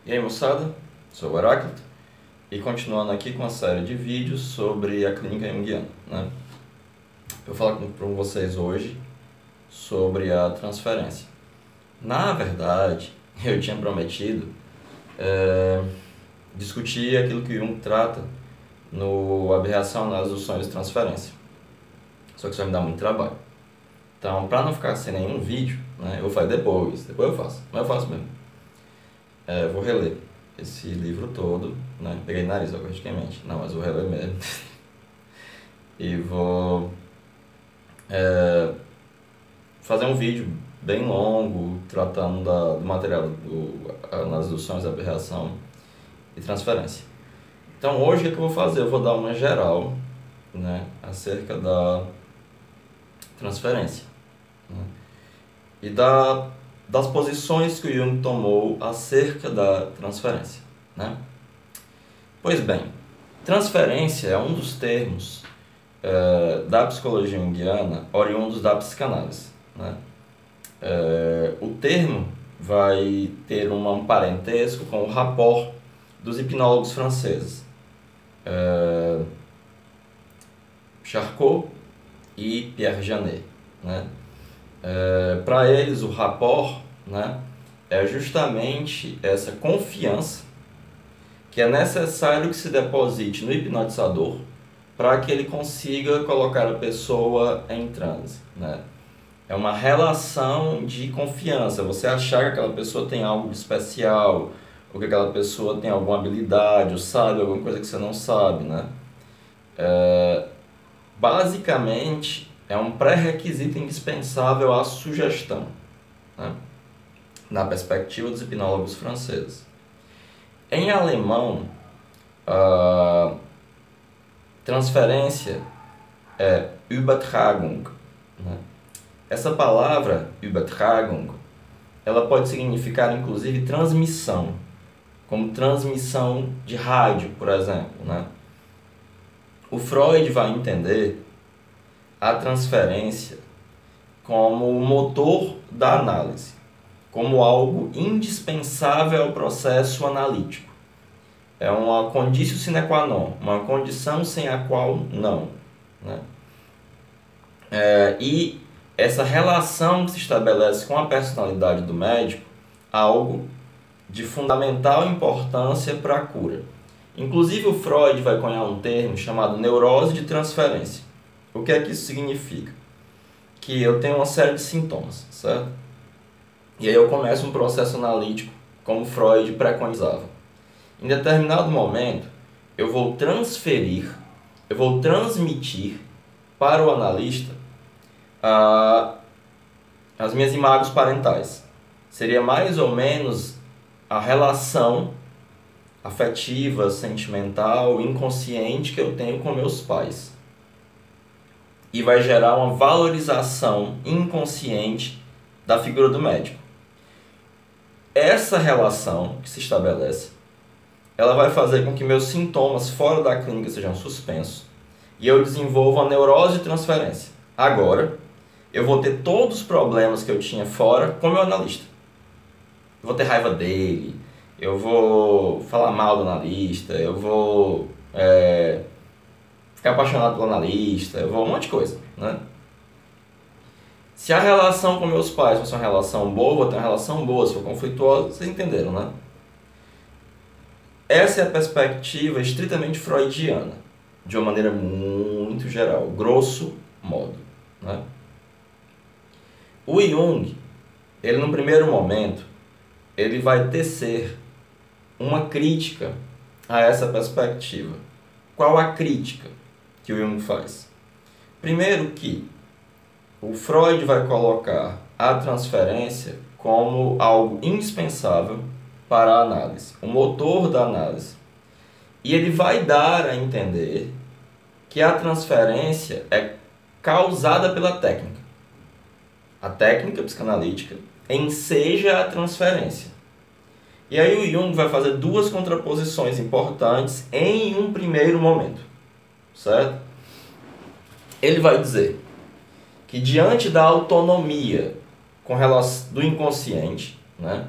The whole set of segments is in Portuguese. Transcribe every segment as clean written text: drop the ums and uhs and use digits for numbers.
E aí, moçada, sou o Heráclito e continuando aqui com a série de vídeos sobre a clínica junguiana, né? Eu vou falar com vocês hoje sobre a transferência. Na verdade, eu tinha prometido discutir aquilo que Jung trata no Aberração, Análise dos Sonhos e Transferência. Só que isso vai me dar muito trabalho. Então, para não ficar sem nenhum vídeo, né, eu vou fazer depois eu faço, mas eu faço mesmo. Vou reler esse livro todo, né? Peguei nariz, praticamente. Não, mas vou reler mesmo. E vou fazer um vídeo bem longo, tratando do material do Análise dos Sonhos, Aberração e Transferência. Então, hoje o que eu vou fazer? Eu vou dar uma geral, né, acerca da transferência, né, e das posições que o Jung tomou acerca da transferência, né? Pois bem, transferência é um dos termos da psicologia junguiana oriundos da psicanálise, né? O termo vai ter um parentesco com o rapport dos hipnólogos franceses, Charcot e Pierre Janet, né? Para eles, o rapport, né, é justamente essa confiança que é necessário que se deposite no hipnotizador para que ele consiga colocar a pessoa em transe, né? É uma relação de confiança, você achar que aquela pessoa tem algo de especial, ou que aquela pessoa tem alguma habilidade, ou sabe alguma coisa que você não sabe, né? Basicamente, é um pré-requisito indispensável à sugestão, né, na perspectiva dos hipnólogos franceses. Em alemão, a transferência é Übertragung, né? Essa palavra Übertragung, ela pode significar inclusive transmissão, como transmissão de rádio, por exemplo, né? O Freud vai entender a transferência como o motor da análise, como algo indispensável ao processo analítico. É uma conditio sine qua non, uma condição sem a qual não, né? E essa relação que se estabelece com a personalidade do médico, algo de fundamental importância para a cura. Inclusive o Freud vai cunhar um termo chamado neurose de transferência. O que é que isso significa? Que eu tenho uma série de sintomas, certo? E aí eu começo um processo analítico, como Freud preconizava. Em determinado momento, eu vou transferir, eu vou transmitir para o analista as minhas imagens parentais. Seria mais ou menos a relação afetiva, sentimental, inconsciente que eu tenho com meus pais. E vai gerar uma valorização inconsciente da figura do médico. Essa relação que se estabelece, ela vai fazer com que meus sintomas fora da clínica sejam suspensos e eu desenvolva uma neurose de transferência. Agora, eu vou ter todos os problemas que eu tinha fora com o meu analista. Eu vou ter raiva dele, eu vou falar mal do analista, eu vou ficar apaixonado pelo analista, eu vou um monte de coisa, né? Se a relação com meus pais fosse uma relação boa, eu vou ter uma relação boa. Se for conflituosa, vocês entenderam, né? Essa é a perspectiva estritamente freudiana, de uma maneira muito geral, grosso modo, né? O Jung, ele no primeiro momento, ele vai tecer uma crítica a essa perspectiva. Qual a crítica que o Jung faz? Primeiro que o Freud vai colocar a transferência como algo indispensável para a análise, o motor da análise. E ele vai dar a entender que a transferência é causada pela técnica. A técnica psicanalítica enseja a transferência. E aí o Jung vai fazer duas contraposições importantes em um primeiro momento, certo? Ele vai dizer que diante da autonomia com relação do inconsciente, né,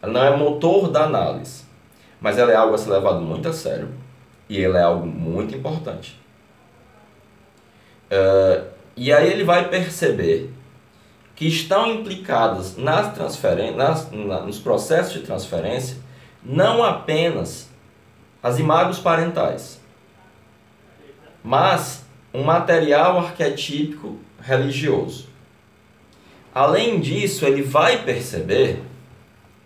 Ela não é motor da análise, mas ela é algo a ser levado muito a sério e ela é algo muito importante. E aí ele vai perceber que estão implicadas nas transferências, nos processos de transferência, não apenas as imagens parentais, mas um material arquetípico religioso. Além disso, ele vai perceber,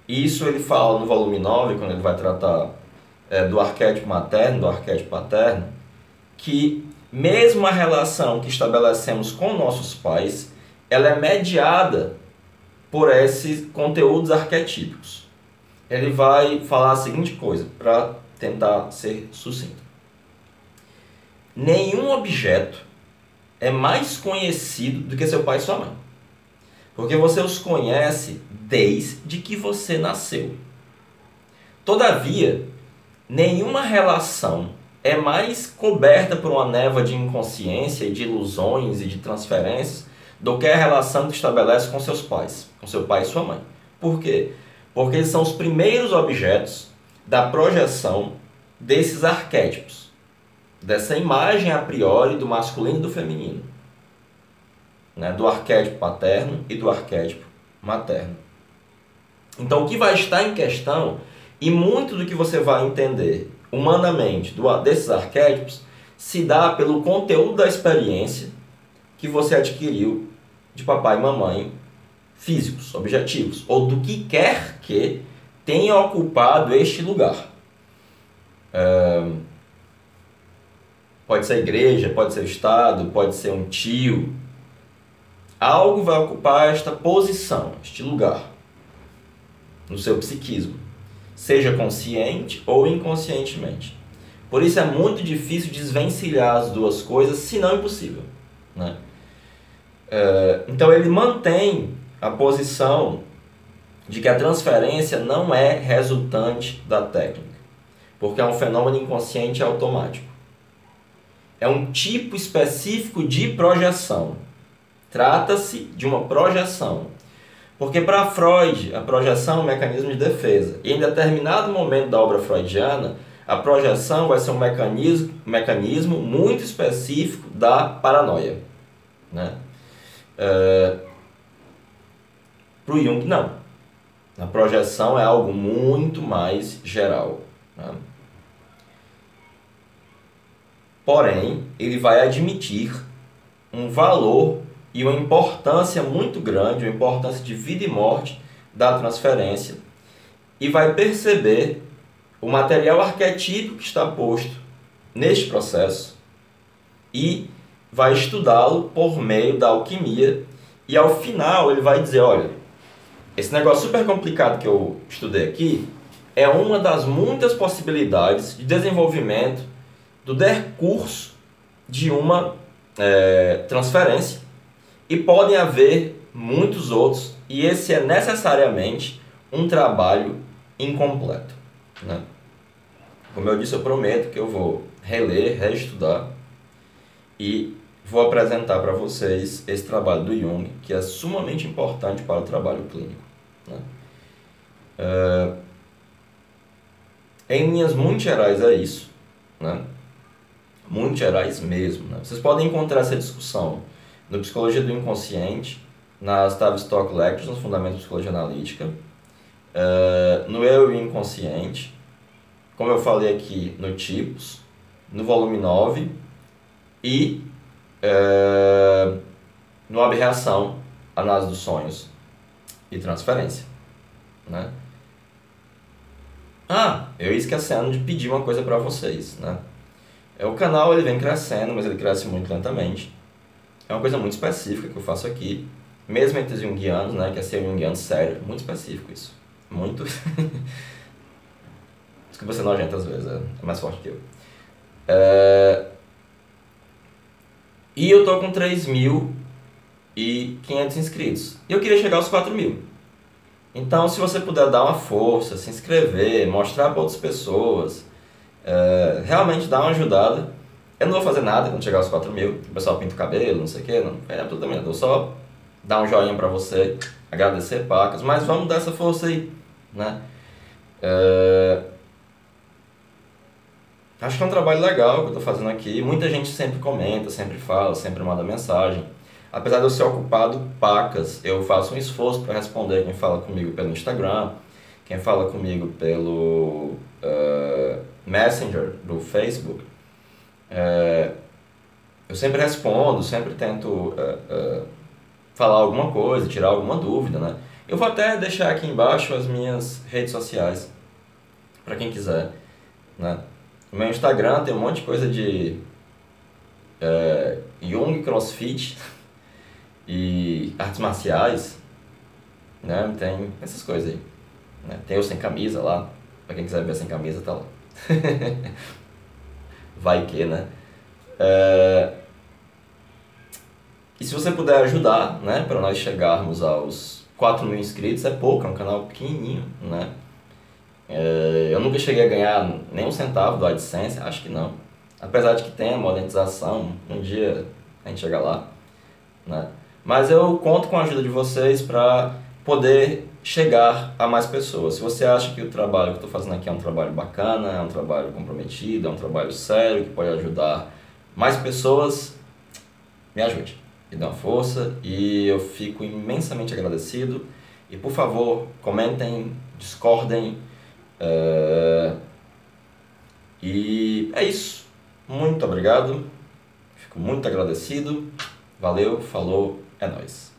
e isso ele fala no volume 9, quando ele vai tratar do arquétipo materno, do arquétipo paterno, que mesmo a relação que estabelecemos com nossos pais, ela é mediada por esses conteúdos arquetípicos. Ele vai falar a seguinte coisa, para tentar ser sucinto. Nenhum objeto é mais conhecido do que seu pai e sua mãe. Porque você os conhece desde que você nasceu. Todavia, nenhuma relação é mais coberta por uma névoa de inconsciência e de ilusões e de transferências do que a relação que estabelece com seus pais, com seu pai e sua mãe. Por quê? Porque eles são os primeiros objetos da projeção desses arquétipos, dessa imagem a priori do masculino e do feminino, né? Do arquétipo paterno e do arquétipo materno. Então o que vai estar em questão, e muito do que você vai entender humanamente desses arquétipos, se dá pelo conteúdo da experiência que você adquiriu de papai e mamãe físicos, objetivos, ou do que quer que tenha ocupado este lugar. Pode ser a igreja, pode ser o Estado, pode ser um tio. Algo vai ocupar esta posição, este lugar, no seu psiquismo, seja consciente ou inconscientemente. Por isso é muito difícil desvencilhar as duas coisas, se não impossível, né? Então ele mantém a posição de que a transferência não é resultante da técnica, porque é um fenômeno inconsciente e automático. É um tipo específico de projeção. Trata-se de uma projeção. Porque para Freud, a projeção é um mecanismo de defesa. E em determinado momento da obra freudiana, a projeção vai ser um mecanismo muito específico da paranoia, né? Para o Jung, não. A projeção é algo muito mais geral, né? Porém, ele vai admitir um valor e uma importância muito grande, uma importância de vida e morte da transferência, e vai perceber o material arquetípico que está posto neste processo e vai estudá-lo por meio da alquimia, e ao final ele vai dizer, olha, esse negócio super complicado que eu estudei aqui é uma das muitas possibilidades de desenvolvimento do decurso de uma transferência, e podem haver muitos outros, e esse é necessariamente um trabalho incompleto, né? Como eu disse, eu prometo que eu vou reler, reestudar e vou apresentar para vocês esse trabalho do Jung, que é sumamente importante para o trabalho clínico, né? Em linhas muito gerais é isso, né? Muito gerais mesmo, né? Vocês podem encontrar essa discussão no Psicologia do Inconsciente, nas Tavistock Lectures, nos Fundamentos de Psicologia Analítica, no Eu e o Inconsciente, como eu falei aqui, no Tipos, no volume 9 e no Aberração, Análise dos Sonhos e Transferência, né? Eu ia esquecendo de pedir uma coisa para vocês, né? O canal ele vem crescendo, mas ele cresce muito lentamente. É uma coisa muito específica que eu faço aqui, mesmo entre os junguianos, né, que é ser junguiano sério, muito específico isso. Muito. Desculpa ser nojento às vezes, é mais forte que eu. E eu tô com 3.500 inscritos. E eu queria chegar aos 4.000. Então, se você puder dar uma força, se inscrever, mostrar para outras pessoas, realmente dar uma ajudada. Eu não vou fazer nada quando chegar aos 4.000. O pessoal pinta o cabelo, não sei o que, não é absolutamente nada. Eu só dar um joinha pra você, agradecer pacas, mas vamos dar essa força aí, né? Acho que é um trabalho legal que eu estou fazendo aqui. Muita gente sempre comenta, sempre fala, sempre manda mensagem. Apesar de eu ser ocupado, pacas, eu faço um esforço para responder quem fala comigo pelo Instagram, quem fala comigo pelo Messenger do Facebook. Eu sempre respondo, sempre tento falar alguma coisa, tirar alguma dúvida, né? Eu vou até deixar aqui embaixo as minhas redes sociais, para quem quiser, né? No meu Instagram tem um monte de coisa de Jung, CrossFit e artes marciais, né? Tem essas coisas aí, né? Tem eu sem camisa lá, para quem quiser ver sem camisa, tá lá. Vai que, né? E se você puder ajudar, né, para nós chegarmos aos 4.000 inscritos, é pouco, é um canal pequenininho, né? Eu nunca cheguei a ganhar nem um centavo do AdSense, acho que não. Apesar de que tem a monetização, um dia a gente chega lá, né? Mas eu conto com a ajuda de vocês para poder chegar a mais pessoas. Se você acha que o trabalho que eu estou fazendo aqui é um trabalho bacana, é um trabalho comprometido, é um trabalho sério, que pode ajudar mais pessoas, me ajude, me dê uma força e eu fico imensamente agradecido. E por favor, comentem, discordem. E é isso. Muito obrigado. Fico muito agradecido. Valeu, falou, é nóis.